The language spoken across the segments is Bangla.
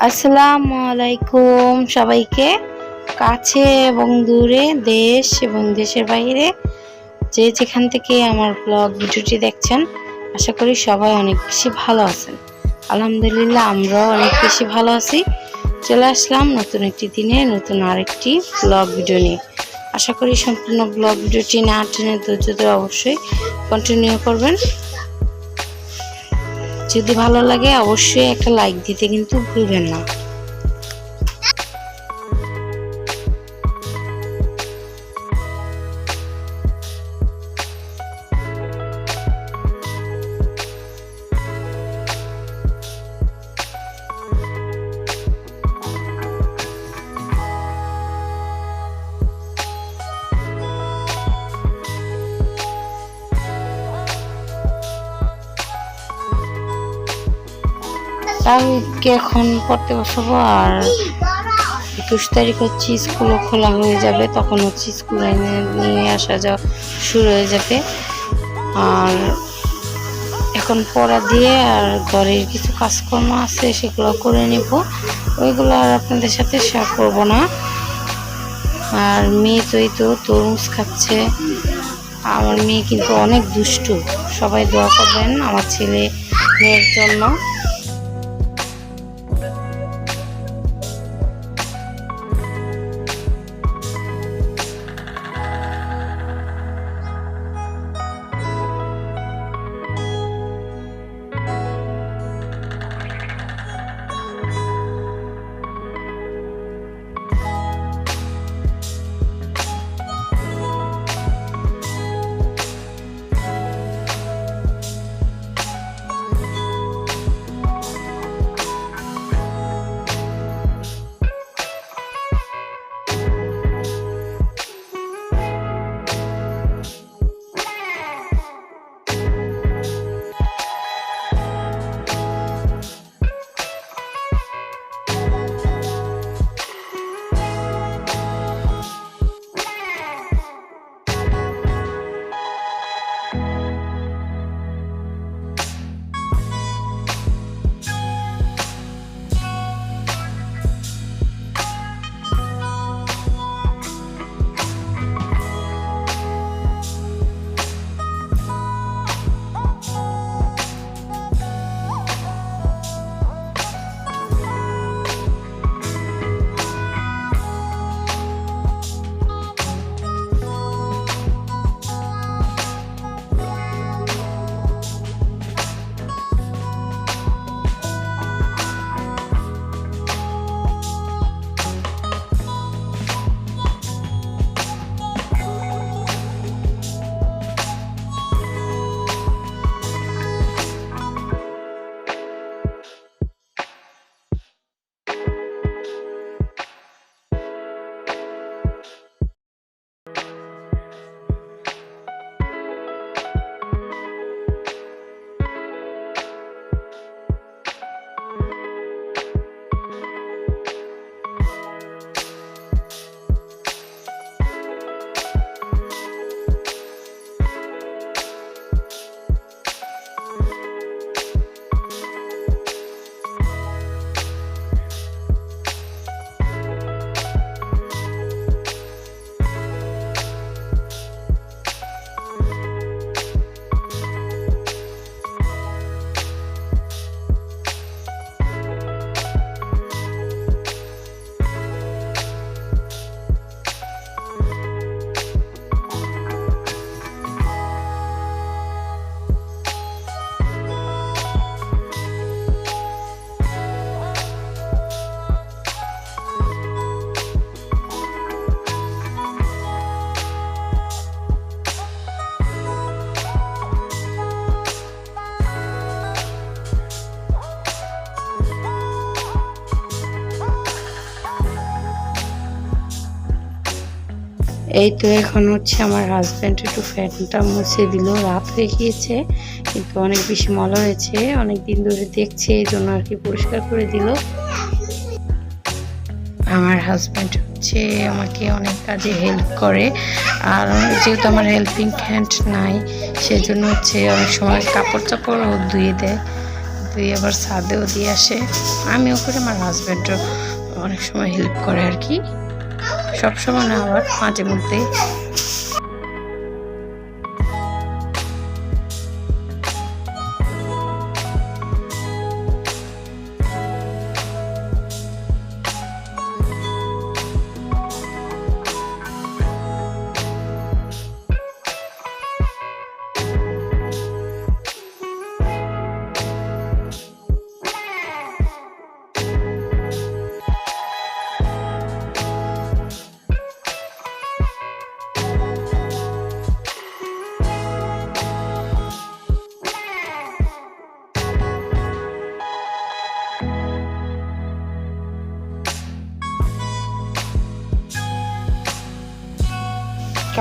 আসসালামু আলাইকুম সবাইকে, কাছে এবং দূরে, দেশ এবং দেশের বাইরে যে যেখান থেকে আমার ব্লগ ভিডিওটি দেখছেন, আশা করি সবাই অনেক বেশি ভালো আছেন। আলহামদুলিল্লাহ, আমরাও অনেক বেশি ভালো আছি। চলে আসলাম নতুন একটি দিনে নতুন আরেকটি ব্লগ ভিডিও নিয়ে। আশা করি সম্পূর্ণ ব্লগ ভিডিওটি না টেনে ধৈর্য ধরে অবশ্যই কন্টিনিউ করবেন। যদি ভালো লাগে অবশ্যই একটা লাইক দিতে কিন্তু ভুলবেন না। তাকে এখন পড়তে বসাবো, আর 21 তারিখ হচ্ছে স্কুলও খোলা হয়ে যাবে, তখন হচ্ছে স্কুলে নিয়ে আসা যাওয়া শুরু হয়ে যাবে। আর এখন পড়া দিয়ে আর ঘরের কিছু কাজকর্ম আছে সেগুলো করে নেব, ওইগুলো আর আপনাদের সাথে শেয়ার করবো না। আর মেয়ে তো তরমুজ খাচ্ছে। আমার মেয়ে কিন্তু অনেক দুষ্টু, সবাই দোয়া করবেন আমার ছেলে মেয়ের জন্য। এই তো এখন হচ্ছে আমার হাজব্যান্ড একটু ফ্যানটা মুছে দিল, রাত হয়ে গিয়েছে কিন্তু অনেক বেশি ময়লা হয়েছে, অনেক দিন ধরে দেখছে, এই জন্য আর কি পরিষ্কার করে দিল। আমার হাজব্যান্ড হচ্ছে আমাকে অনেক কাজে হেল্প করে, আর যেহেতু আমার হেল্পিং হ্যান্ড নাই সেজন্য হচ্ছে অনেক সময় কাপড় চাপড় ও ধুয়ে দেয়। তুই আবার ছাদেও দিয়ে আসে, আমিও করি, আমার হাজব্যান্ডও অনেক সময় হেল্প করে আর কি, সব সময় না, আবার মাঝে মধ্যে।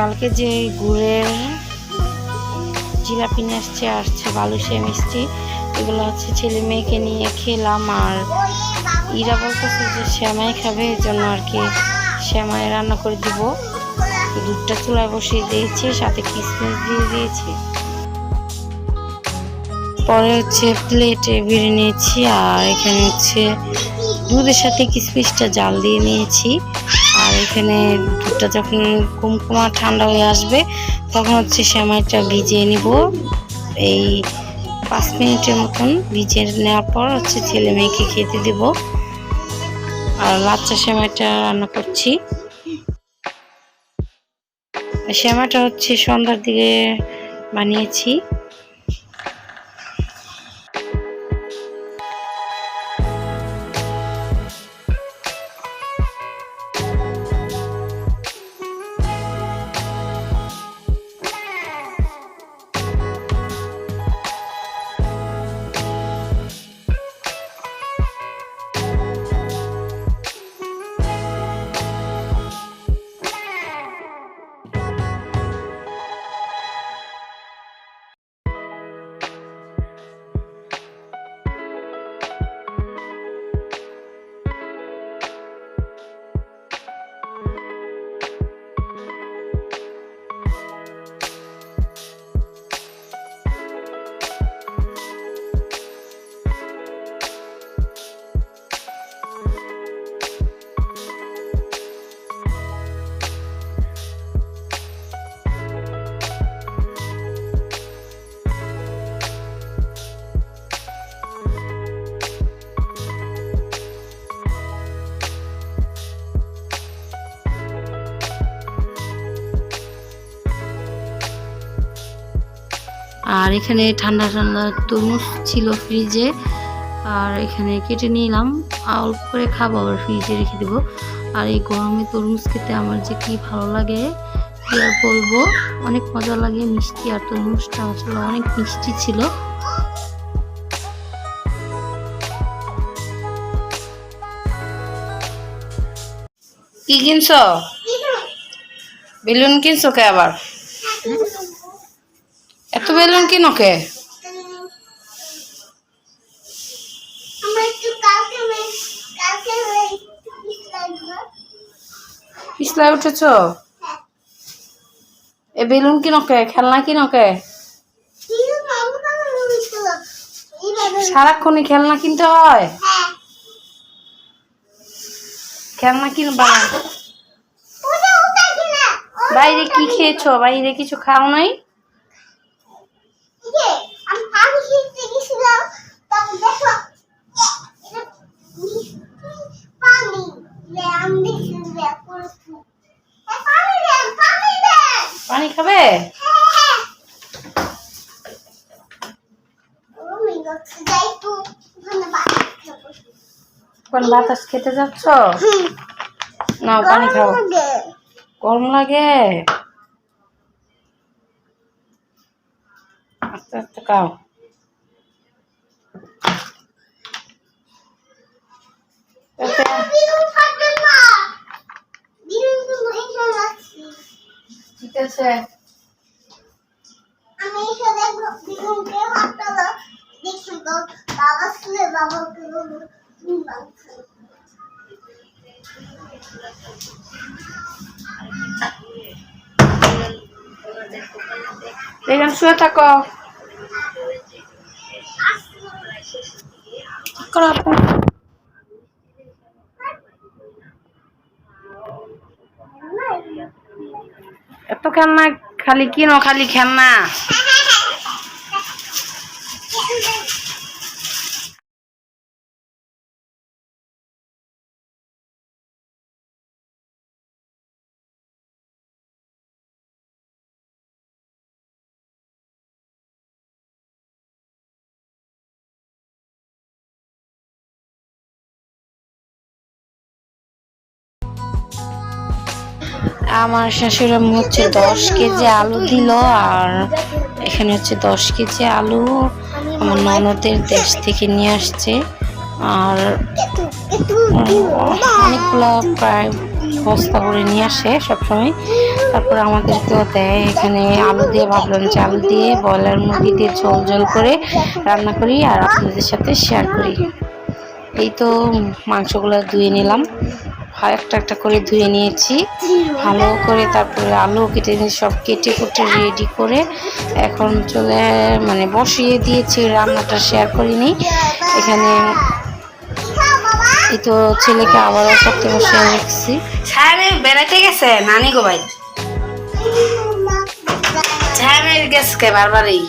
কালকে যে গুড়ের জিলাপি নিয়ে আসছে বালুশিয়া মিষ্টি, এগুলো হচ্ছে ছেলে মেয়েকে নিয়ে খেলাম। আর ইরা বলতেছে যে শ্যামাই খাবে, এই জন্য আর কি শ্যামাই রান্না করে দিব। দুধটা চুলায় বসিয়ে দিয়েছি, সাথে কিশমিশ দিয়ে দিয়েছি। পরে হচ্ছে প্লেটে বেড়ে নিয়েছি, আর এখানে হচ্ছে দুধের সাথে কিশমিশটা জাল দিয়ে নিয়েছি। আর এখানে দুধটা যখন কুমকুমা ঠান্ডা হয়ে আসবে তখন হচ্ছে সেমাইটা ভিজিয়ে নিব। এই 5 মিনিটের মতন ভিজিয়ে নেওয়ার পর হচ্ছে ছেলে মেয়েকে খেতে দেব। আর লাচ্চা সেমাইটা রান্না করছি। সেমাইটা হচ্ছে সন্ধ্যার দিকে বানিয়েছি। আর এখানে ঠান্ডা ঠান্ডা তরমুজ ছিল ফ্রিজে, আর এখানে কেটে নিলাম, অল্প করে খাবো, আবার ফ্রিজে রেখে দেবো। আর এই গরমে তরমুজ খেতে আমার যে কি ভালো লাগে কি আর বলবো, অনেক মজা লাগে, মিষ্টি। আর তরমুজটা আসলে অনেক মিষ্টি ছিল। কি কিনছো? বেলুন কিনছো কে আবার? এত বেলুন কিনো কে? পিছলায় উঠেছ? এ বেলুন কিনো কে? খেলনা কিনো কে? সারাক্ষণই খেলনা কিনতে হয়? খেলনা কিনবা না? বাইরে কি খেয়েছো? বাইরে কিছু খাও নাই? পানি খাবে? কোন বাতাস খেতে যাচ্ছ? নাও পানি খাও। গরম লাগে? আস্তে আস্তে খাও। ঠিক আছে। এখানে শুয়ে থাকো। করো আপু। এত খেলনা খালি কিনো, খালি খেলনা। আমার শাশুড়ি আম্মু হচ্ছে 10 কেজি আলু দিল, আর এখানে হচ্ছে 10 কেজি আলু আমার ননদের দেশ থেকে নিয়ে আসছে। আর অনেকগুলো প্রায় বস্তা করে নিয়ে আসে সবসময়, তারপর আমাদেরকেও দেয়। এখানে আলু দিয়ে ভাবলাম যে আলু দিয়ে ব্রয়লার মুরগি দিয়ে ঝোল ঝোল করে রান্না করি আর আপনাদের সাথে শেয়ার করি। এই তো মাংসগুলো ধুয়ে নিলাম, একটা একটা করে ধুয়ে নিয়েছি ভালো করে। তারপরে আলু কেটে সব কেটে কুটে রেডি করে এখন চলে বসিয়ে দিয়েছি। রান্নাটা শেয়ার করিনি এখানে। এই তো ছেলেকে আবারও করতে বসে রেখেছি। বেড়াইতে গেছে নানি গো ভাই, গেছে বারবারই।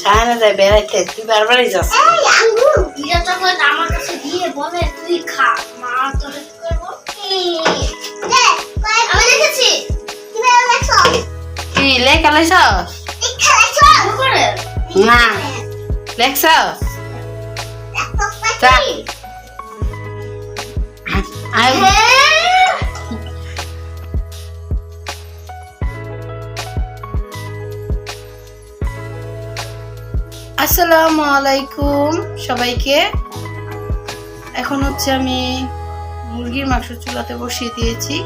ছায়া যায় বেড়াইতে, তুই বারবারই যাস। আমার কাছে দিয়ে বলে তুই খা, মা তোরে করবো। আমি লিখেছি, কি লেখা লাইছস? না লেখছস? আসসালামু আলাইকুম সবাইকে। এখন হচ্ছে আমি মুরগির মাংস চুলাতে বসিয়ে দিয়েছি,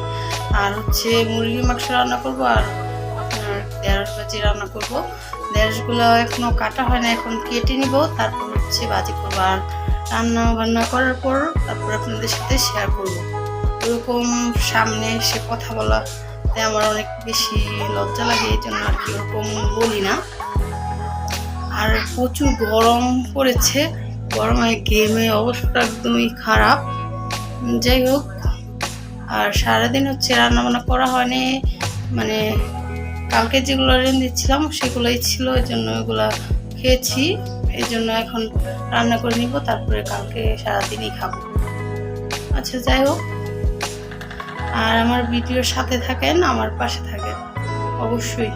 আর হচ্ছে মুরগির মাংস রান্না করব, আর আপনার ঢেঁড়স ভাজি রান্না করব। ঢেঁড়সগুলো এখনো কাটা হয় না, এখন কেটে নিব, তারপর হচ্ছে ভাজি করবো। আর রান্না বান্না করার পর তারপর আপনাদের সাথে শেয়ার করব। এরকম সামনে এসে কথা বলাতে আমার অনেক বেশি লজ্জা লাগে, এই জন্য আর কি ওরকম বলি না। আর প্রচুর গরম পড়েছে, গরমে ঘেমে অবস্থা একদমই খারাপ। যাই হোক, আর সারাদিন হচ্ছে রান্না বান্না করা হয়নি, কালকে যেগুলো রেঁধেছিলাম সেগুলোই ছিল, এই জন্য ওইগুলো খেয়েছি। এই জন্য এখন রান্না করে নিব, তারপরে কালকে সারাদিনই খাবো। আচ্ছা যাই হোক, আর আমার ভিডিওর সাথে থাকেন, আমার পাশে থাকেন অবশ্যই।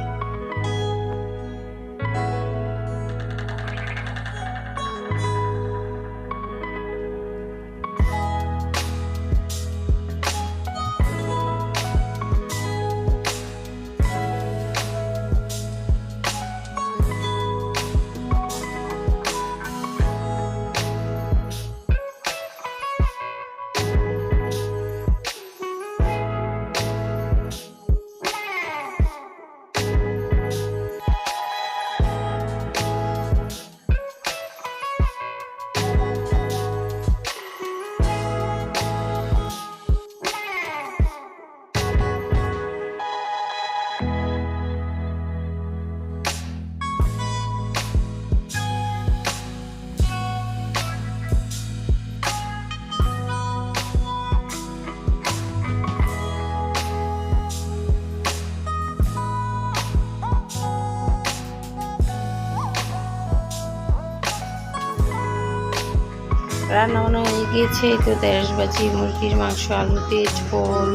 রান্না বান্না হয়ে গিয়েছে। এই তো ঢেঁড়স ভাজি, মুরগির মাংস, আলু দিয়ে ঝোল,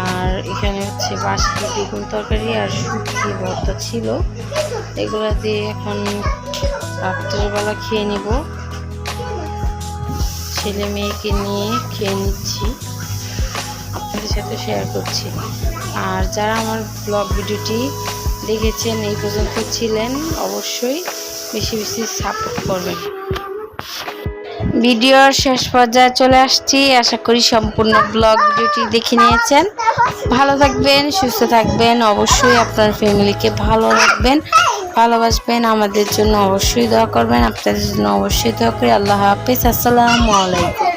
আর এখানে হচ্ছে বাসি বেগুন তরকারি আর শুটকি ভর্তা ছিল। এগুলো দিয়ে এখন রাত্রের বেলা খেয়ে নিব। ছেলে মেয়েকে নিয়ে খেয়ে নিচ্ছি, আপনাদের সাথে শেয়ার করছি। আর যারা আমার ব্লগ ভিডিওটি দেখেছেন, এই পর্যন্ত ছিলেন, অবশ্যই বেশি বেশি সাপোর্ট করবেন। ভিডিওর শেষ পর্যায়ে চলে আসছি, আশা করি সম্পূর্ণ ব্লগ ভিডিওটি দেখে নিয়েছেন। ভালো থাকবেন, সুস্থ থাকবেন, অবশ্যই আপনার ফ্যামিলিকে ভালো রাখবেন। ভালোবাসবেন, আমাদের জন্য অবশ্যই দোয়া করবেন, আপনাদের জন্য অবশ্যই দোয়া করি। আল্লাহ হাফেজ, আসসালামু আলাইকুম।